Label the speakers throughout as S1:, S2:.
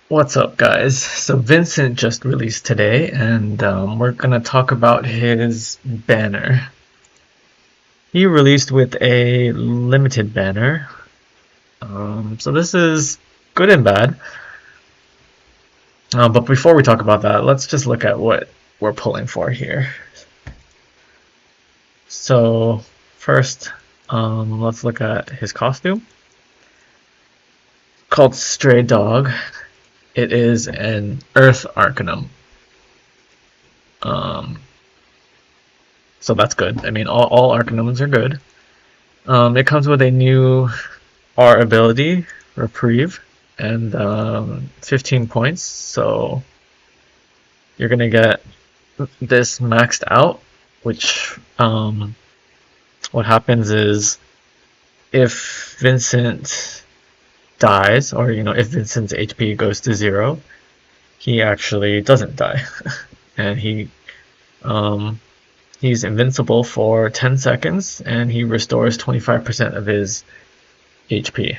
S1: What's up, guys? So Vincent just released today, and we're gonna talk about his banner. He released with a limited banner. So this is good and bad. But before we talk about that, let's just look at what we're pulling for here. So first, let's look at his costume. Called Stray Dog. It is an Earth Arcanum. So that's good. I mean, all Arcanums are good. It comes with a new R ability, Reprieve, and 15 points. So you're gonna get this maxed out, which what happens is if Vincent dies, or if Vincent's HP goes to 0, he actually doesn't die, and he's invincible for 10 seconds, and he restores 25% of his HP.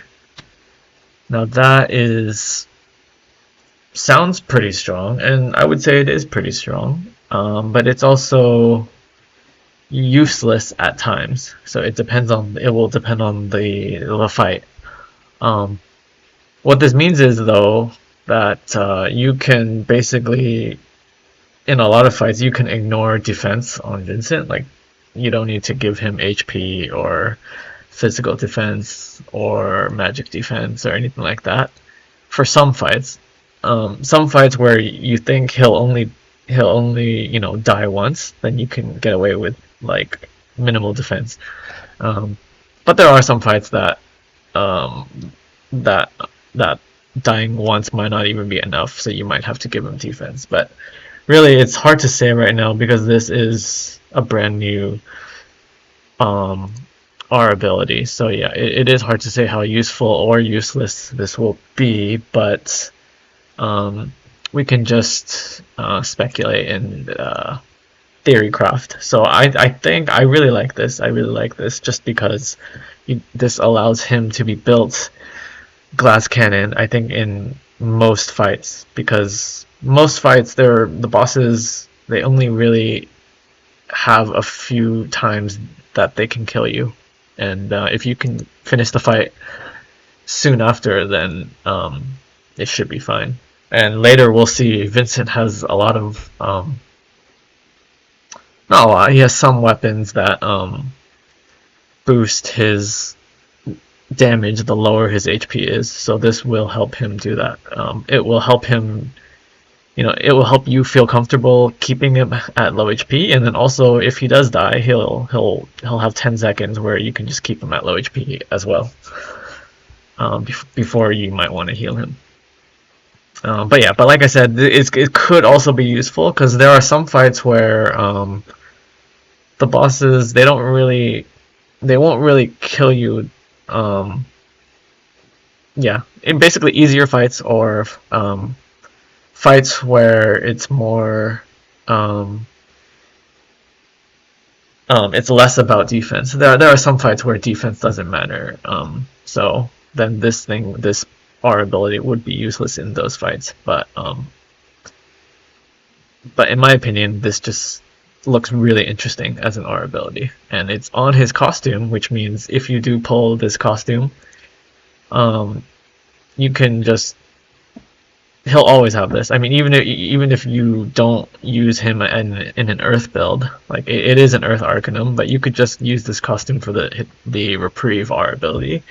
S1: Now that sounds pretty strong, and I would say it is pretty strong, but it's also useless at times. So it will depend on the fight. What this means is, though, that you can basically, in a lot of fights, you can ignore defense on Vincent. Like, you don't need to give him HP or physical defense or magic defense or anything like that for some fights. Some fights where you think he'll only die once, then you can get away with like minimal defense. But there are some fights that that that dying once might not even be enough, so you might have to give him defense. But really, it's hard to say right now because this is a brand new R ability. So yeah, it is hard to say how useful or useless this will be, but we can just speculate and theorycraft. So I think I really like this. I really like this just because this allows him to be built glass cannon, I think, in most fights, because most fights, the bosses, they only really have a few times that they can kill you, and if you can finish the fight soon after, then it should be fine. And later we'll see Vincent has a lot of not a lot. He has some weapons that boost his damage the lower his HP is. So this will help him do that. It will help him. It will help you feel comfortable keeping him at low HP, and then also if he does die, he'll have 10 seconds where you can just keep him at low HP as well. Before you might want to heal him. But like I said, it could also be useful because there are some fights where the bosses they won't really kill you. In basically easier fights or fights where it's more it's less about defense. There are some fights where defense doesn't matter. So then this R ability would be useless in those fights. But in my opinion, this just looks really interesting as an R ability, and it's on his costume, which means if you do pull this costume, you can just he'll always have this. I mean, even if you don't use him in an Earth build, like it is an Earth Arcanum, but you could just use this costume for the Reprieve R ability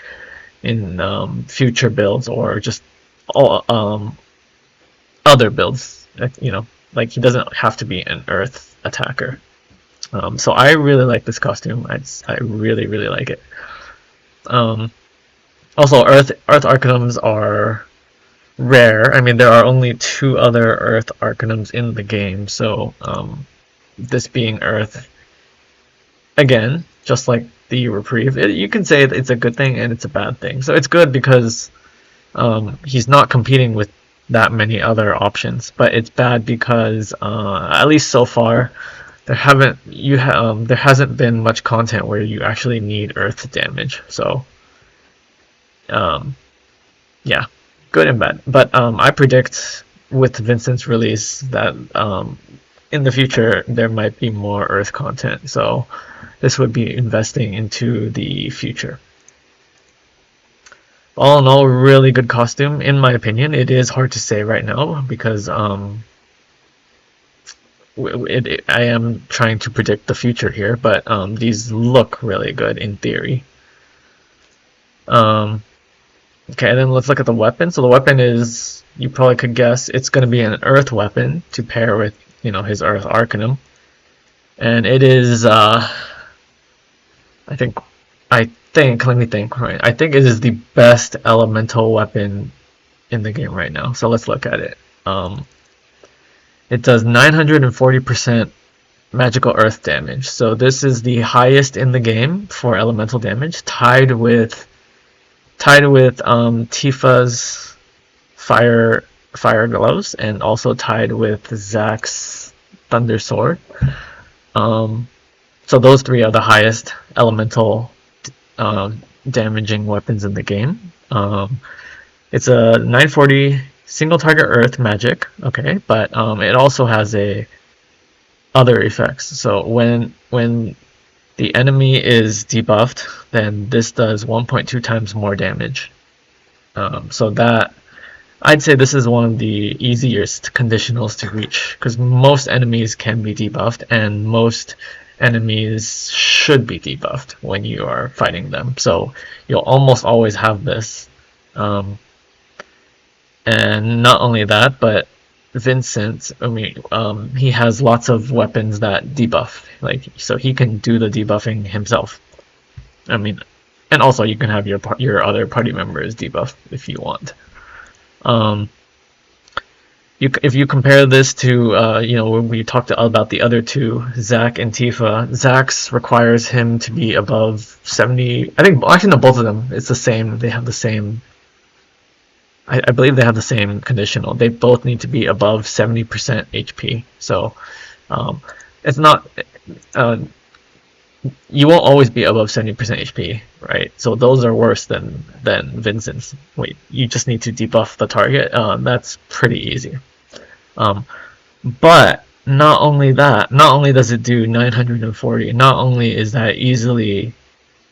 S1: in future builds or just all other builds. Like he doesn't have to be an Earth attacker. So I really like this costume. I really like it. Also, Earth Arcanums are rare. I mean, there are only 2 other Earth Arcanums in the game, so this being Earth, again, just like the Reprieve, you can say it's a good thing and it's a bad thing. So it's good because he's not competing with that many other options, but it's bad because at least so far there hasn't been much content where you actually need Earth damage. So yeah, good and bad. But I predict with Vincent's release that in the future there might be more Earth content. So this would be investing into the future. All in all, really good costume, in my opinion. It is hard to say right now because I am trying to predict the future here, but these look really good in theory. Okay, then let's look at the weapon. So the weapon is, you probably could guess, it's going to be an Earth weapon to pair with, his Earth Arcanum. And it is, I think, let me think, right? I think it is the best elemental weapon in the game right now. So let's look at it. It does 940% magical earth damage. So this is the highest in the game for elemental damage, tied with Tifa's fire gloves, and also tied with Zack's thunder sword. So those three are the highest elemental damaging weapons in the game. It's a 940 single target earth magic, okay, but it also has other effects. So when the enemy is debuffed, then this does 1.2 times more damage. So that, I'd say this is one of the easiest conditionals to reach, because most enemies can be debuffed, and most enemies should be debuffed when you are fighting them. So you'll almost always have this. And not only that, but Vincent, he has lots of weapons that debuff, so he can do the debuffing himself. And also you can have your other party members debuff if you want. If you compare this to when we talked about the other two, Zack and Tifa, Zack's requires him to be above 70. I think actually no, both of them, it's the same. They have the same. I believe they have the same conditional. They both need to be above 70% HP. So it's not. You won't always be above 70% HP, right? So those are worse than Vincent's. Wait, you just need to debuff the target. That's pretty easy. But not only that, not only does it do 940, not only is that easily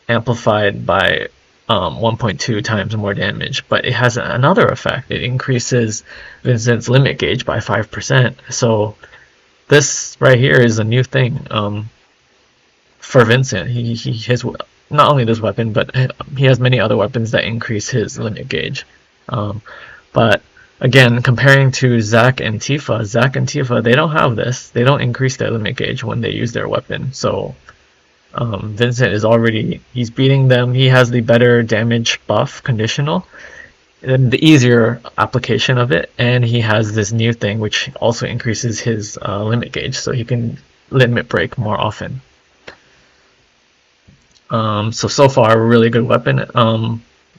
S1: amplified by 1.2 times more damage, but it has another effect. It increases Vincent's limit gauge by 5%. So this right here is a new thing for Vincent. He has not only this weapon, but he has many other weapons that increase his limit gauge. But again, comparing to Zack and Tifa, they don't have this. They don't increase their limit gauge when they use their weapon. So Vincent is he's beating them. He has the better damage buff conditional, and the easier application of it, and he has this new thing which also increases his limit gauge, so he can limit break more often. So far, really good weapon,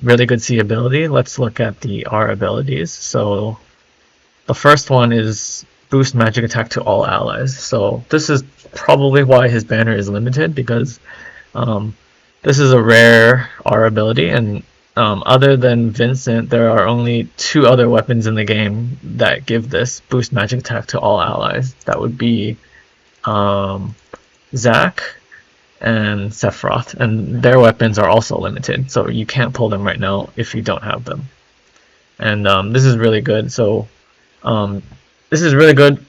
S1: really good C ability. Let's look at the R abilities. So the first one is boost magic attack to all allies. So this is probably why his banner is limited, because this is a rare R ability, and other than Vincent, there are only 2 other weapons in the game that give this boost magic attack to all allies. That would be Zack and Sephiroth, and their weapons are also limited, so you can't pull them right now if you don't have them. And this is really good. So this is really good.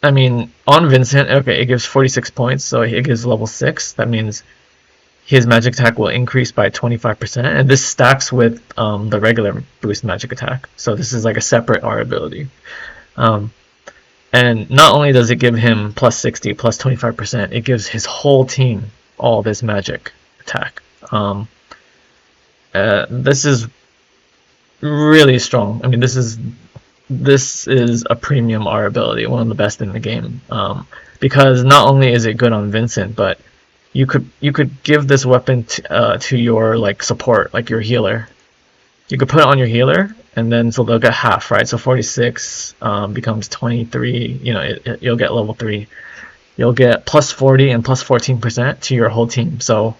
S1: On Vincent, okay, it gives 46 points, so it gives level 6. That means his magic attack will increase by 25%, and this stacks with the regular boost magic attack. So this is like a separate R ability. And not only does it give him plus 60, plus 25%, it gives his whole team all this magic attack. This is really strong. This is a premium R ability, one of the best in the game. Because not only is it good on Vincent, but you could give this weapon to your support, like your healer. You could put it on your healer, and then so they'll get half, right? So 46 becomes 23. You'll get level 3. You'll get plus 40 and plus 14% to your whole team. So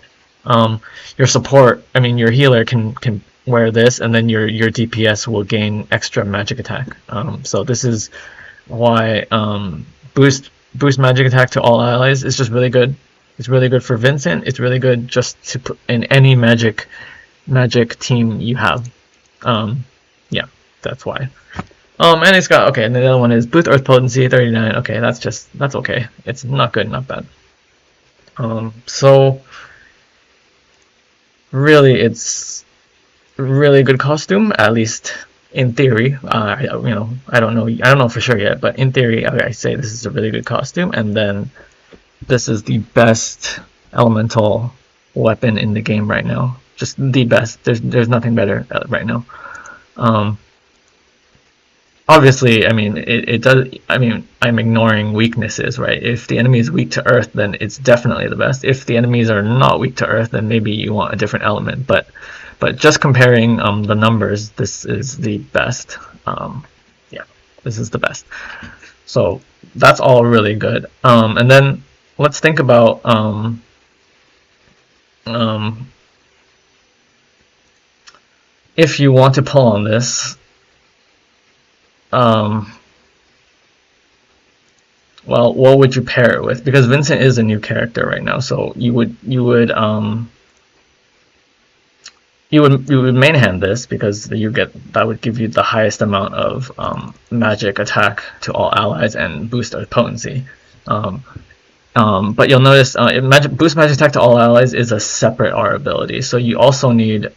S1: your support, your healer can wear this, and then your DPS will gain extra magic attack. So this is why boost magic attack to all allies is just really good. It's really good for Vincent. It's really good just to put in any magic team you have. Yeah, that's why. And it's got, okay, and the other one is boost earth potency 39. Okay, that's okay. It's not good, not bad. So really, it's really good costume, at least in theory. I don't know for sure yet, but in theory, I say this is a really good costume. And then this is the best elemental weapon in the game right now. Just the best. There's nothing better right now. Obviously, I mean, it does. I mean, I'm ignoring weaknesses, right? If the enemy is weak to earth, then it's definitely the best. If the enemies are not weak to earth, then maybe you want a different element. But just comparing the numbers, this is the best. Yeah, this is the best. So that's all really good. And then let's think about if you want to pull on this. Well, what would you pair it with? Because Vincent is a new character right now, so you would main hand this, because that would give you the highest amount of magic attack to all allies and boost earth potency. But you'll notice boost magic attack to all allies is a separate R ability, so you also need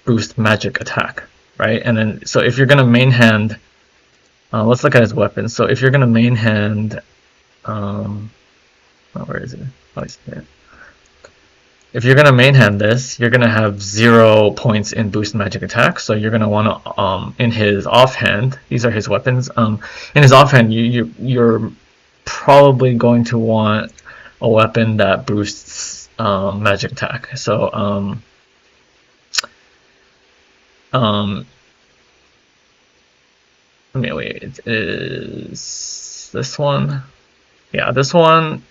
S1: boost magic attack, right? And then so if you're gonna main hand, let's look at his weapons. So if you're gonna main hand, where is it? Oh, it's there. If you're gonna main hand this, you're gonna have 0 points in boost magic attack. So you're gonna want to in his offhand. These are his weapons. In his offhand, you're probably going to want a weapon that boosts magic attack. So wait, it is this one. Yeah, this one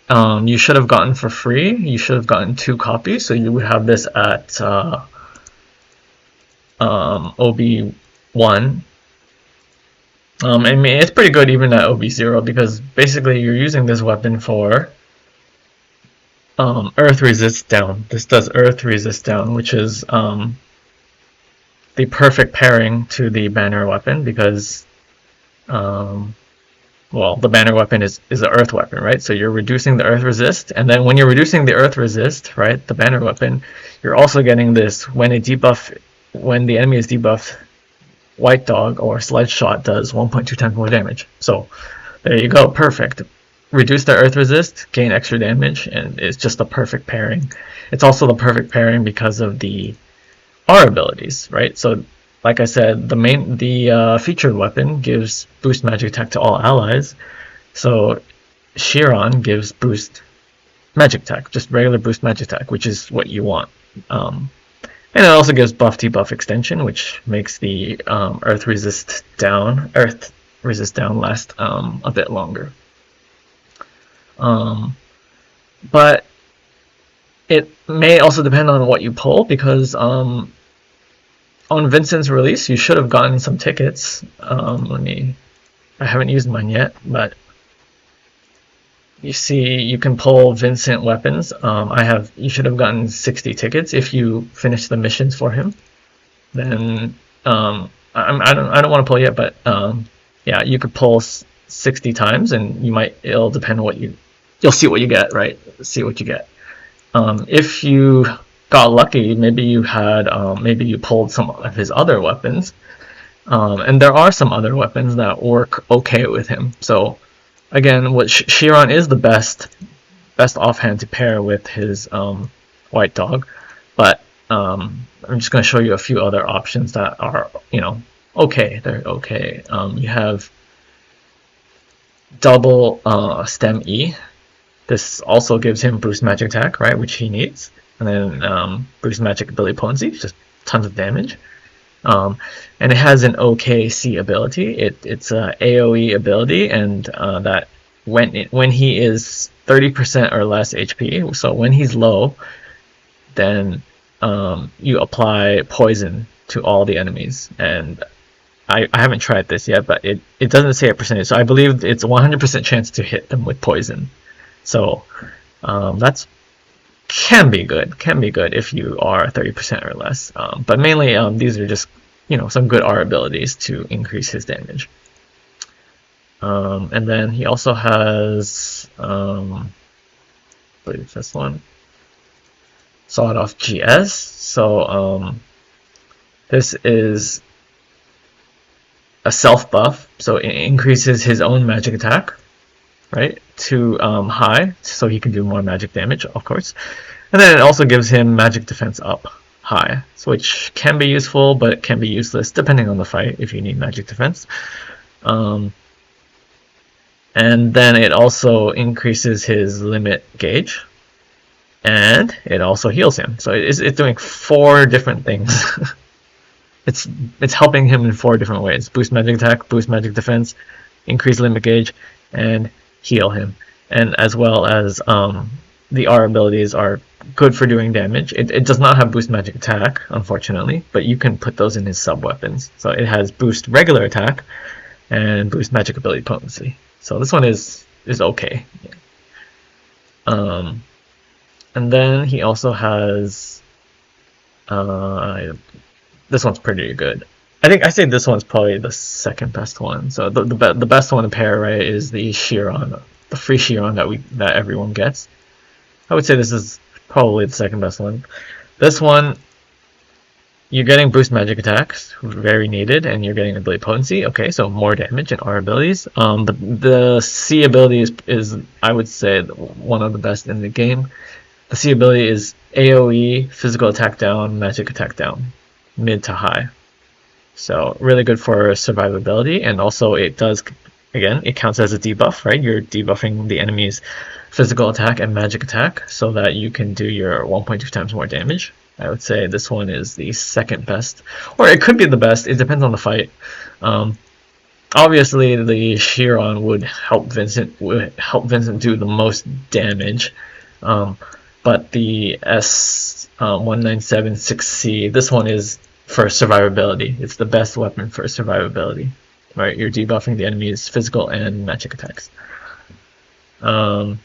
S1: you should have gotten for free. You should have gotten 2 copies, so you would have this at OB1. I mean, it's pretty good even at OB0, because basically you're using this weapon for earth resist down. This does earth resist down, which is the perfect pairing to the banner weapon, because well, the banner weapon is an earth weapon, right? So you're reducing the earth resist, and then when you're reducing the earth resist, right, the banner weapon, you're also getting this when the enemy is debuffed, White Dog or Sledge Shot does 1.2 times more damage. So there you go, perfect. Reduce the earth resist, gain extra damage, and it's just a perfect pairing. It's also the perfect pairing because of the R abilities, right? So like I said, the featured weapon gives boost magic attack to all allies. So Chiron gives boost magic attack, just regular boost magic attack, which is what you want. And it also gives buff debuff extension, which makes the earth resist down last a bit longer. But it may also depend on what you pull, because on Vincent's release, you should have gotten some tickets. I haven't used mine yet, but you see, you can pull Vincent weapons. You should have gotten 60 tickets if you finish the missions for him. Then I don't want to pull yet, but yeah, you could pull 60 times, and it'll depend on you'll see what you get, right? See what you get. If you got lucky, maybe you pulled some of his other weapons, and there are some other weapons that work okay with him. So again, Chiron is the best offhand to pair with his White Dog, but I'm just going to show you a few other options that are, okay. They're okay. You have double stem E. This also gives him boost magic attack, right, which he needs, and then boost magic ability potency, just tons of damage. And it has an OKC ability. It's a AOE ability, and that when he is 30% or less HP, so when he's low, then you apply poison to all the enemies, and I haven't tried this yet, but it doesn't say a percentage, so I believe it's 100% chance to hit them with poison. So that's can be good if you are 30% or less. But mainly these are just some good R abilities to increase his damage. And then he also has I believe it's this one, Sawed Off GS. So this is a self buff, so it increases his own magic attack, right, to high, so he can do more magic damage, of course. And then it also gives him magic defense up high, which can be useful, but it can be useless depending on the fight if you need magic defense. And then it also increases his limit gauge, and it also heals him. So it's doing 4 different things. It's helping him in 4 different ways: boost magic attack, boost magic defense, increase limit gauge, and heal him. And as well as the R abilities are good for doing damage. It does not have boost magic attack, unfortunately, but you can put those in his sub weapons. So it has boost regular attack and boost magic ability potency. So this one is okay. And then he also has this one's pretty good. I say this one's probably the second best one. So the best one to pair, right, is the Chiron, the free Chiron that everyone gets. I would say this is probably the second best one. This one, you're getting boost magic attacks, very needed, and you're getting ability potency. Okay, so more damage and R abilities. The C ability is I would say one of the best in the game. The C ability is AoE, physical attack down, magic attack down, mid to high. So really good for survivability, and also it does, again, it counts as a debuff, right? You're debuffing the enemy's physical attack and magic attack so that you can do your 1.2 times more damage. I would say this one is the second best, or it could be the best. It depends on the fight. Obviously, the Chiron would help Vincent do the most damage, but the S1976C, this one is for survivability. It's the best weapon for survivability, right? You're debuffing the enemy's physical and magic attacks. And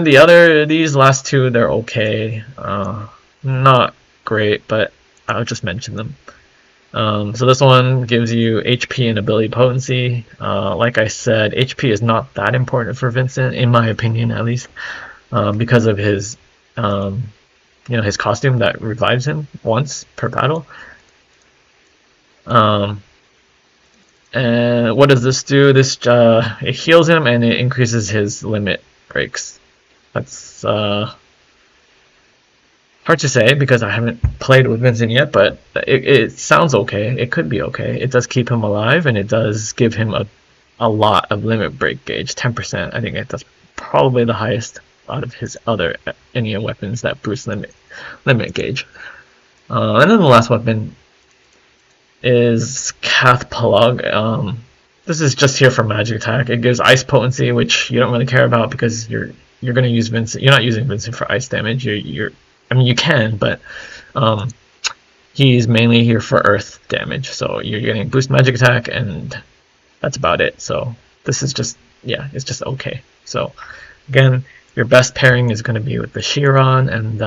S1: these last 2, they're okay. Not great, but I'll just mention them. So this one gives you HP and ability potency. Like I said, HP is not that important for Vincent, in my opinion, at least, because of his his costume that revives him once per battle. And what does this do? This it heals him and it increases his limit breaks. That's hard to say because I haven't played with Vincent yet, but it sounds okay. It could be okay. It does keep him alive, and it does give him a lot of limit break gauge, 10%. I think that's probably the highest out of his other any weapons that boost limit gauge. And then the last weapon is Cathpalug. This is just here for magic attack. It gives ice potency, which you don't really care about because you're going to use Vincent. You're not using Vincent for ice damage. I mean, you can, but he's mainly here for earth damage. So you're getting boost magic attack, and that's about it. So this is just, it's just okay. So again, your best pairing is going to be with the Chiron, and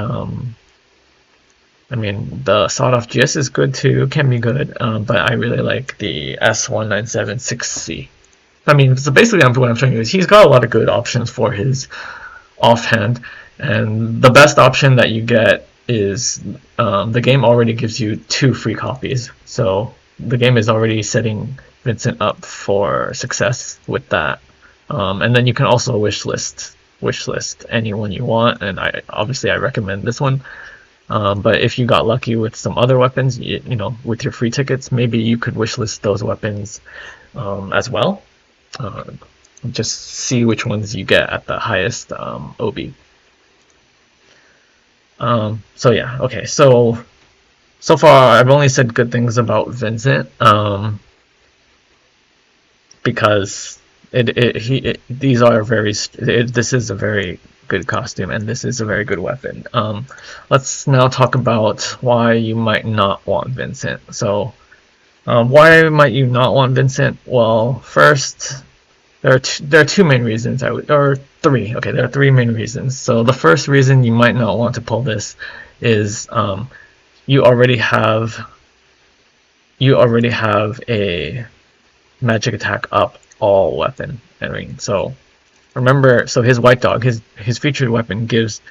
S1: I mean, the Sawed Off GS is good too, can be good, but I really like the S1976C. I mean, so basically what I'm showing you is he's got a lot of good options for his offhand, and the best option that you get is the game already gives you 2 free copies, so the game is already setting Vincent up for success with that. And then you can also wishlist anyone you want, and I recommend this one. But if you got lucky with some other weapons, with your free tickets, maybe you could wishlist those weapons as well. Just see which ones you get at the highest OB. So yeah, okay. So far I've only said good things about Vincent, because this is a very good costume, and this is a very good weapon. Let's now talk about why you might not want Vincent. So, why might you not want Vincent? Well, first, there are two main reasons, or three. Okay, there are three main reasons. So the first reason you might not want to pull this is you already have a magic attack up all weapon. I mean, so remember, so his white dog, his featured weapon gives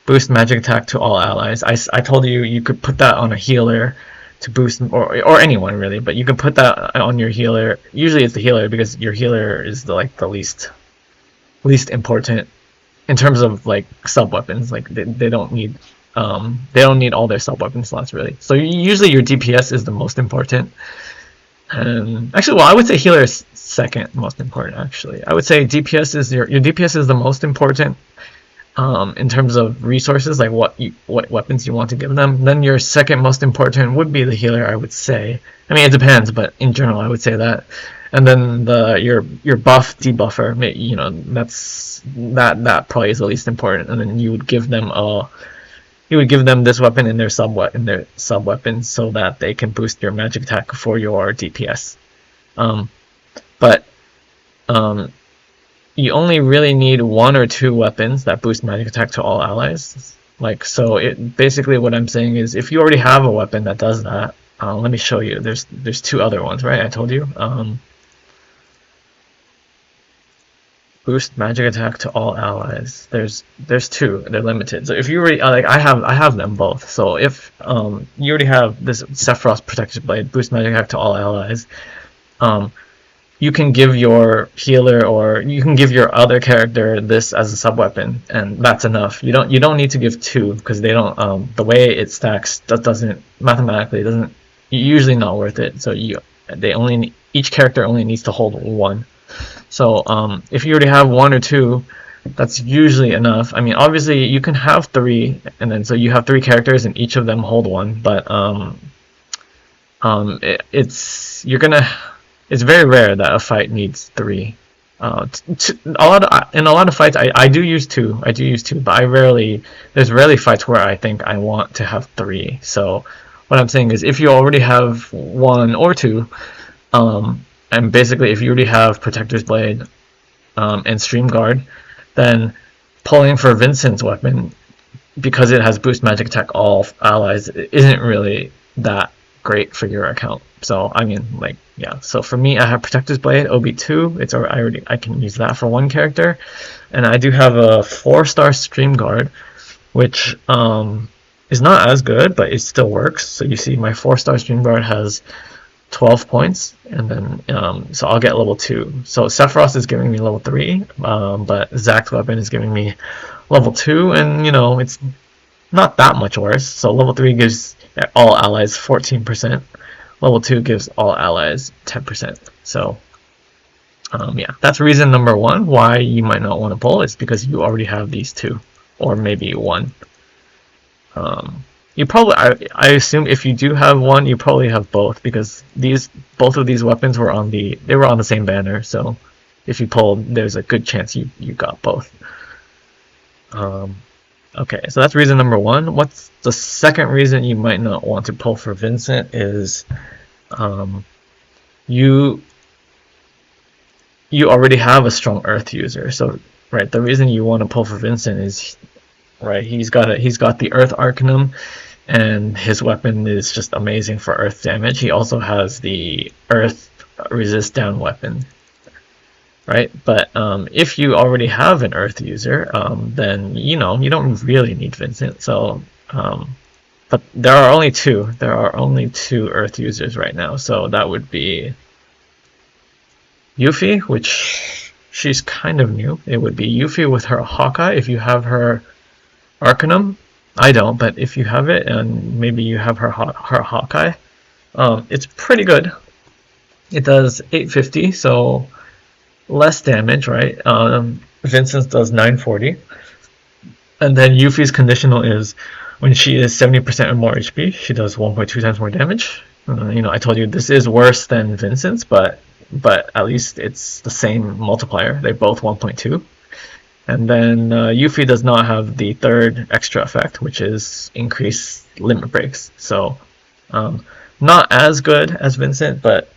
S1: boost magic attack to all allies. I told you you could put that on a healer to boost, or anyone really, but you can put that on your healer. Usually it's the healer because your healer is the least important in terms of like sub weapons. Like they don't need all their sub weapon slots really. So usually your DPS is the most important. Actually, well, I would say healer is second most important. Actually, I would say DPS is your DPS is the most important in terms of resources, like what weapons you want to give them. Then your second most important would be the healer, I would say. I mean, it depends, but in general, I would say that. And then your buff debuffer, you know, that probably is the least important. And then you would give them this weapon in their sub weapon so that they can boost your magic attack for your DPS. But you only really need one or two weapons that boost magic attack to all allies. Like, so it basically what I'm saying is if you already have a weapon that does that, let me show you. There's two other ones, right? I told you. Boost magic attack to all allies. There's two. They're limited. So if you already like, I have them both. So if you already have this Sephiroth Protective Blade, boost magic attack to all allies, you can give your healer or you can give your other character this as a sub weapon, and that's enough. You don't need to give two because they don't. The way it stacks doesn't mathematically usually not worth it. So each character only needs to hold one. So if you already have one or two, that's usually enough. I mean, obviously you can have three, and then so you have three characters and each of them hold one. But it's very rare that a fight needs three. In a lot of fights, I do use two. But there's rarely fights where I think I want to have three. So what I'm saying is, if you already have one or two, and basically, if you already have Protector's Blade and Stream Guard, then pulling for Vincent's weapon, because it has boost magic attack all allies, isn't really that great for your account. So I mean, like, yeah. So for me, I have Protector's Blade, OB2. I can use that for one character, and I do have a 4-star Stream Guard, which is not as good, but it still works. So you see, my 4-star Stream Guard has 12 points, and then so I'll get level 2. So Sephiroth is giving me level 3, but Zack's weapon is giving me level 2, and you know, it's not that much worse. So level 3 gives all allies 14%, level 2 gives all allies 10%. So yeah, that's reason number one why you might not want to pull. It's because you already have these two, or maybe one. You probably, I assume if you do have one, you probably have both, because both of these weapons were on the same banner. So if you pulled, there's a good chance you got both. Okay, so that's reason number one. What's the second reason you might not want to pull for Vincent is you already have a strong Earth user. So right, the reason you want to pull for Vincent is, right, he's got the Earth Arcanum, and his weapon is just amazing for Earth damage. He also has the Earth resist down weapon, right? But if you already have an Earth user, then you don't really need Vincent. So, but there are only two. There are only two Earth users right now. So that would be Yuffie, which she's kind of new. It would be Yuffie with her Hawkeye if you have her Arcanum. I don't, but if you have it and maybe you have her Hawkeye, it's pretty good. It does 850, so less damage, right? Vincent's does 940. And then Yuffie's conditional is when she is 70% or more HP, she does 1.2 times more damage. I told you this is worse than Vincent's, but at least it's the same multiplier. They're both 1.2. And then Yuffie does not have the third extra effect, which is increased limit breaks. So not as good as Vincent, but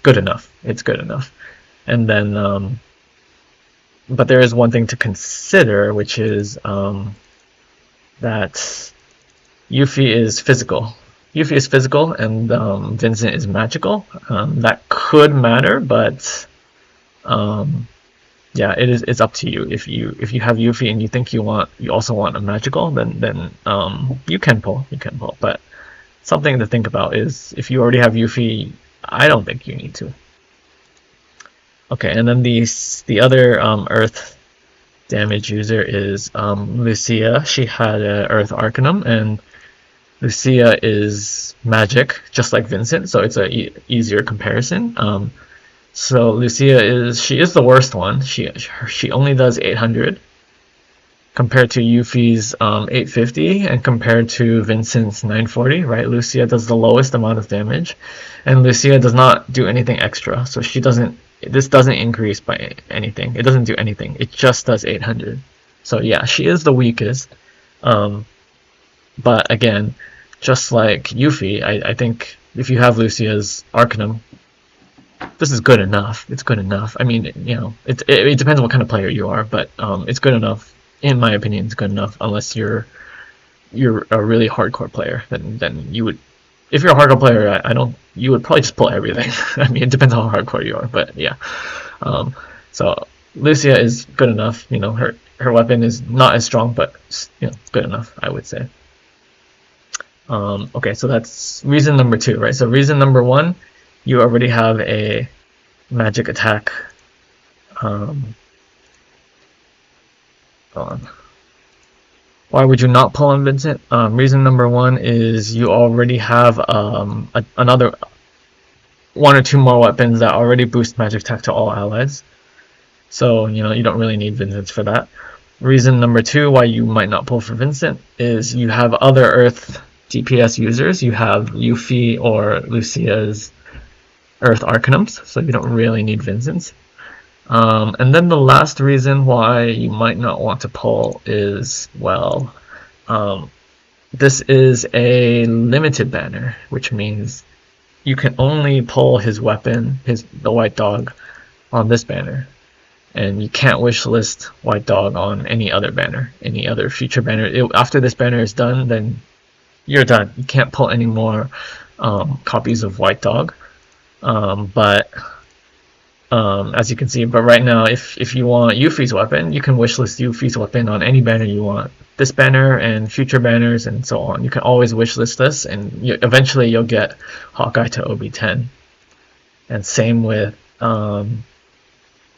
S1: good enough. It's good enough. And then, but there is one thing to consider, which is that Yuffie is physical. Yuffie is physical, and Vincent is magical. That could matter, but yeah, it's up to you. If you have Yuffie and you think you also want a magical, then you can pull. But something to think about is if you already have Yuffie, I don't think you need to. Okay, and then the other Earth damage user is Lucia. She had Earth Arcanum, and Lucia is magic, just like Vincent, so it's a easier comparison. So Lucia is the worst one. She only does 800 compared to Yuffie's 850 and compared to Vincent's 940, right? Lucia does the lowest amount of damage, and Lucia does not do anything extra. So this doesn't increase by anything. It doesn't do anything. It just does 800. So yeah, she is the weakest. But again, just like Yuffie, I think if you have Lucia's Arcanum, this is good enough. It's good enough. I mean, it depends on what kind of player you are, but it's good enough. In my opinion, it's good enough. Unless you're a really hardcore player, then you would. If you're a hardcore player, you would probably just pull everything. I mean, it depends on how hardcore you are, but yeah. So Lucia is good enough. Her weapon is not as strong, but good enough, I would say. Okay, so that's reason number 2, right? So reason number 1, you already have a magic attack. Hold on. Why would you not pull on Vincent? Reason number 1 is you already have another 1 or 2 more weapons that already boost magic attack to all allies. So you don't really need Vincent for that. Reason number 2 why you might not pull for Vincent is you have other Earth DPS users. You have Yuffie or Lucia's Earth Arcanums, so you don't really need Vincent's. And then the last reason why you might not want to pull is, well, this is a limited banner, which means you can only pull his weapon, the White Dog, on this banner. And you can't wishlist White Dog on any other banner, any other future banner. After this banner is done, then you're done. You can't pull any more copies of White Dog. But as you can see, but right now, if you want Yuffie's weapon, you can wishlist Yuffie's weapon on any banner you want. This banner and future banners and so on. You can always wishlist this, and eventually you'll get Hawkeye to OB10. And same with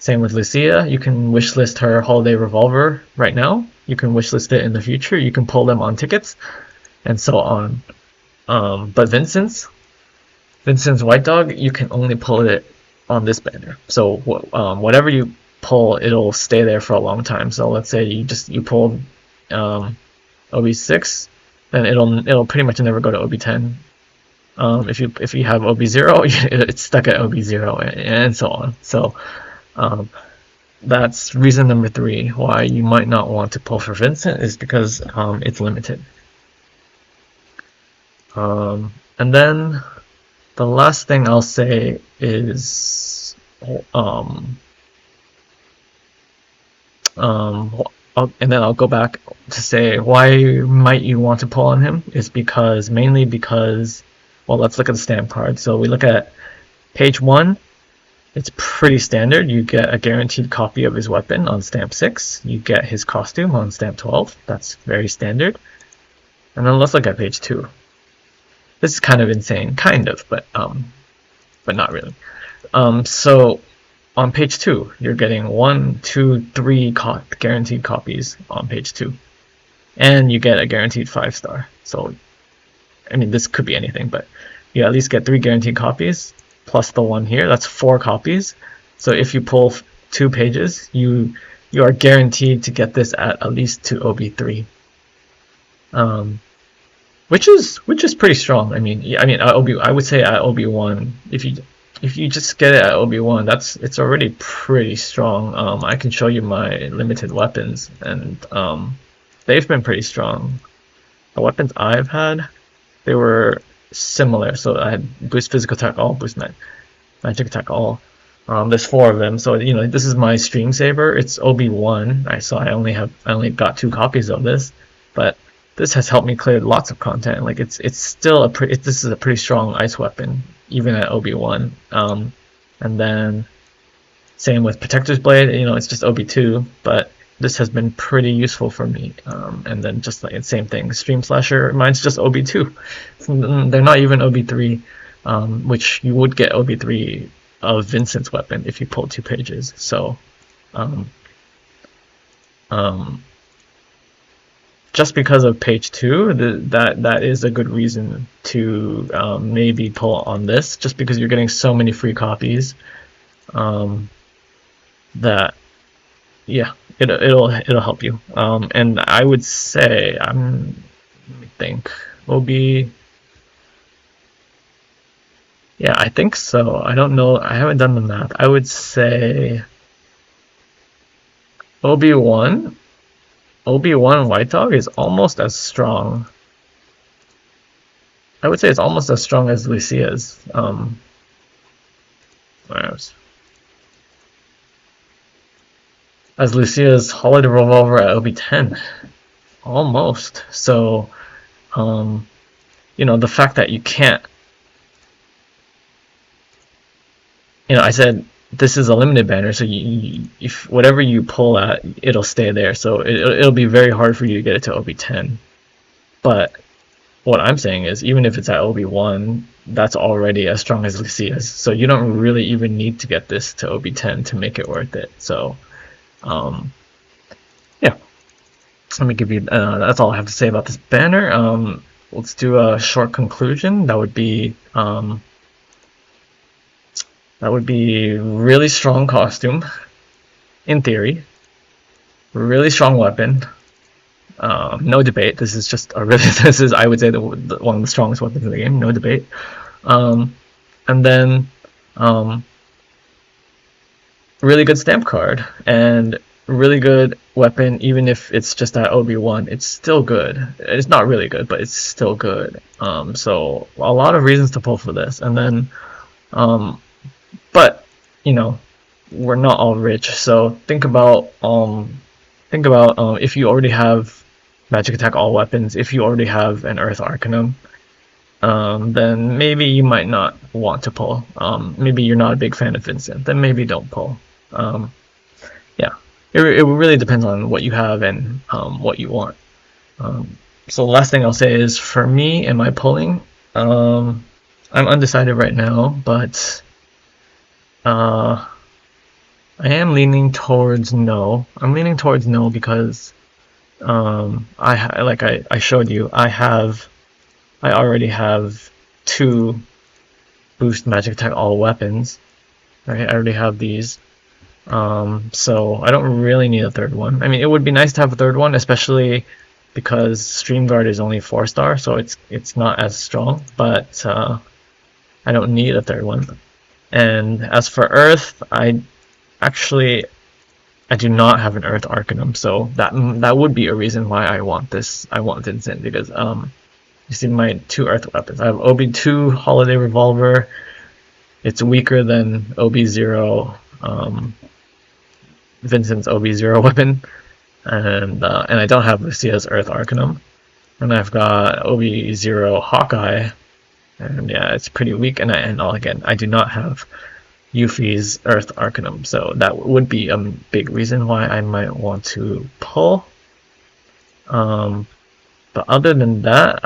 S1: Lucia. You can wishlist her Holiday Revolver right now. You can wishlist it in the future. You can pull them on tickets, and so on. But Vincent's White Dog, you can only pull it on this banner. So whatever you pull, it'll stay there for a long time. So let's say you pulled OB6, then it'll pretty much never go to OB10. If you have OB0, it's stuck at OB0 and so on. So that's reason number 3 why you might not want to pull for Vincent, is because it's limited. And then the last thing I'll say is and then I'll go back to say why might you want to pull on him is mainly because, well, let's look at the stamp card. So we look at page 1. It's pretty standard. You get a guaranteed copy of his weapon on stamp 6. You get his costume on stamp 12. That's very standard. And then let's look at page 2. This is kind of insane, but not really. So on page 2, you're getting 1, 2, 3 guaranteed copies on page 2, and you get a guaranteed 5-star. So, I mean, this could be anything, but you at least get 3 guaranteed copies plus the 1 here. That's 4 copies. So if you pull 2 pages, you are guaranteed to get this at least to OB3. Which is pretty strong. I would say at OB1, if if you just get it at OB1, it's already pretty strong. I can show you my limited weapons, and they've been pretty strong. The weapons I've had, they were similar. So I had boost physical attack all, boost magic attack all. There's 4 of them, so this is my stream saver. It's OB1. So I only got 2 copies of this, but this has helped me clear lots of content. Like it's still this is a pretty strong ice weapon even at OB1. And then same with Protector's Blade. It's just OB2, but this has been pretty useful for me. And then just like same thing, Stream Slasher. Mine's just OB2. They're not even OB3, which you would get OB3 of Vincent's weapon if you pull 2 pages. So just because of page 2, that is a good reason to maybe pull on this, just because you're getting so many free copies that yeah, it'll help you. And I would say let me think, will be. Yeah, I think so. I don't know. I haven't done the math. I would say OB1 White Dog is almost as strong. I would say it's almost as strong as Lucia's. As Lucia's Holiday Revolver at OB10. Almost. So, the fact that you can't. I said this is a limited banner, so if whatever you pull at, it'll stay there. So it'll be very hard for you to get it to OB10. But what I'm saying is, even if it's at OB1, that's already as strong as Lucia's. So you don't really even need to get this to OB10 to make it worth it. So, yeah. Let me give you. That's all I have to say about this banner. Let's do a short conclusion. That would be. That would be really strong costume, in theory. Really strong weapon. No debate. This is just this is, I would say, one of the strongest weapons in the game. No debate. And then really good stamp card and really good weapon. Even if it's just at OB1, it's still good. It's not really good, but it's still good. So a lot of reasons to pull for this. And then but we're not all rich, so think about if you already have magic attack all weapons, if you already have an Earth Arcanum, then maybe you might not want to pull. Maybe you're not a big fan of Vincent, then maybe don't pull. Yeah, it really depends on what you have and what you want. So the last thing I'll say is, for me, am I pulling? I'm undecided right now, but I am leaning towards no. I'm leaning towards no because I showed you, I already have 2 boost magic attack all weapons. Right? I already have these. So I don't really need a 3rd one. I mean, it would be nice to have a 3rd one, especially because Stream Guard is only 4-star, so it's not as strong, but I don't need a 3rd one. And as for Earth, I do not have an Earth Arcanum, so that would be a reason why I want this. I want Vincent, because you see my 2 Earth weapons. I have OB2 Holiday Revolver. It's weaker than OB0, Vincent's OB0 weapon, and I don't have Lucia's Earth Arcanum. And I've got OB0 Hawkeye. And yeah, it's pretty weak, and again, I do not have Yuffie's Earth Arcanum, so that would be a big reason why I might want to pull. But other than that,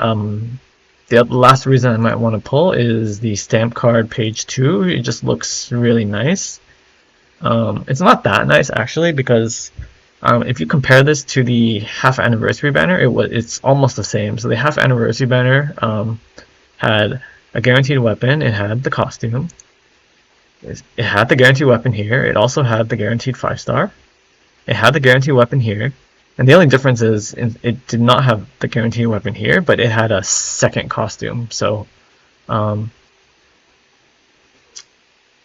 S1: the last reason I might want to pull is the stamp card page 2. It just looks really nice. It's not that nice actually, because if you compare this to the half anniversary banner, it's almost the same. So the half anniversary banner had a guaranteed weapon, it had the costume, it had the guaranteed weapon here, it also had the guaranteed 5-star, it had the guaranteed weapon here, and the only difference is it did not have the guaranteed weapon here, but it had a 2nd costume. So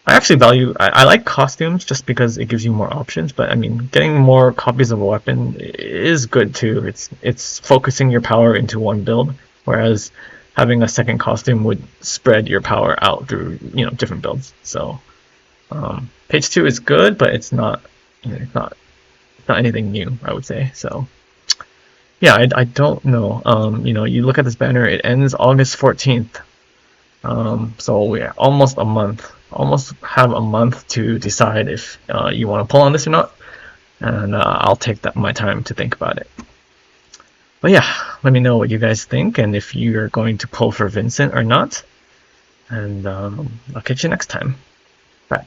S1: I actually value. I like costumes just because it gives you more options. But I mean, getting more copies of a weapon is good too. It's focusing your power into one build, whereas having a second costume would spread your power out through different builds. So page 2 is good, but it's not it's not anything new, I would say. So yeah, I don't know. You look at this banner, it ends August 14th. So we're almost a month, almost have a month to decide if you want to pull on this or not, and I'll take my time to think about it. But yeah, let me know what you guys think and if you're going to pull for Vincent or not, and I'll catch you next time. Bye.